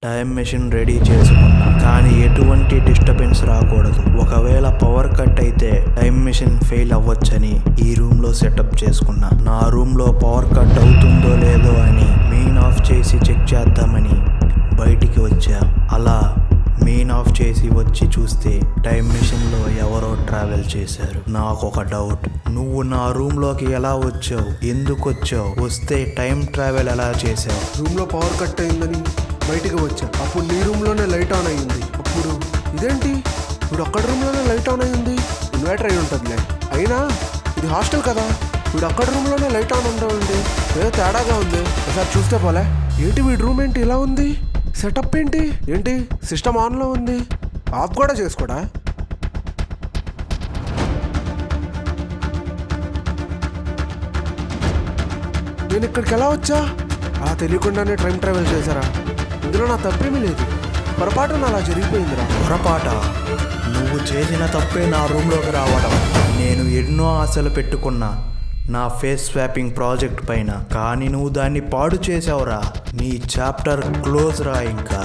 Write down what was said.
Time machine ready చేసుకున్నా, కానీ ఎటువంటి డిస్టర్బెన్స్ రాకూడదు. ఒకవేళ పవర్ కట్ అయితే టైం మెషిన్ ఫెయిల్ అవ్వచ్చని ఈ రూమ్ లో సెటప్ చేసుకున్నా. నా రూమ్ లో పవర్ కట్ అవుతుందో లేదో అని మెయిన్ ఆఫ్ చేసి చెక్ చేద్దామని బయటికి వచ్చా. అలా మెయిన్ ఆఫ్ చేసి వచ్చి చూస్తే టైం మెషిన్ లో ఎవరో ట్రావెల్ చేశారు. నాకు ఒక డౌట్, నువ్వు నా రూమ్ లోకి ఎలా వచ్చావు? ఎందుకు వచ్చావు? వస్తే టైం ట్రావెల్ ఎలా చేసావు? రూమ్ లో పవర్ కట్ అయిందని బయటికి వచ్చా. అప్పుడు నీ రూమ్ లోనే లైట్ ఆన్ అయ్యింది. అప్పుడు ఇదేంటి, ఇప్పుడు అక్కడ రూమ్ లోనే లైట్ ఆన్ అయ్యింది. ఇన్వర్టర్ అయి ఉంటుందిలే, అయినా ఇది హాస్టల్ కదా, ఇప్పుడు అక్కడ రూమ్ లోనే లైట్ ఆన్ ఉండవండి. ఏదో తేడాగా ఉంది. ఒకసారి చూస్తే పోలే. ఏంటి వీడి రూమ్ ఏంటి ఇలా ఉంది? సెటప్ ఏంటి? ఏంటి సిస్టమ్ ఆన్లో ఉంది, ఆఫ్ కూడా చేసుకోడా? నేను ఇక్కడికి ఎలా వచ్చా? అలా తెలియకుండానే టైం ట్రావెల్ చేశారా? ఇందులో నా తప్పేమీ లేదు, పొరపాటున అలా జరిగిపోయిందిరా. పొరపాట? నువ్వు చేసిన తప్పే నా రూమ్లోకి రావడం. నేను ఎన్నో ఆశలు పెట్టుకున్నా నా ఫేస్ స్వాపింగ్ ప్రాజెక్ట్ పైన, కానీ నువ్వు దాన్ని పాడు చేసావురా. నీ చాప్టర్ క్లోజ్ రా. ఇంకా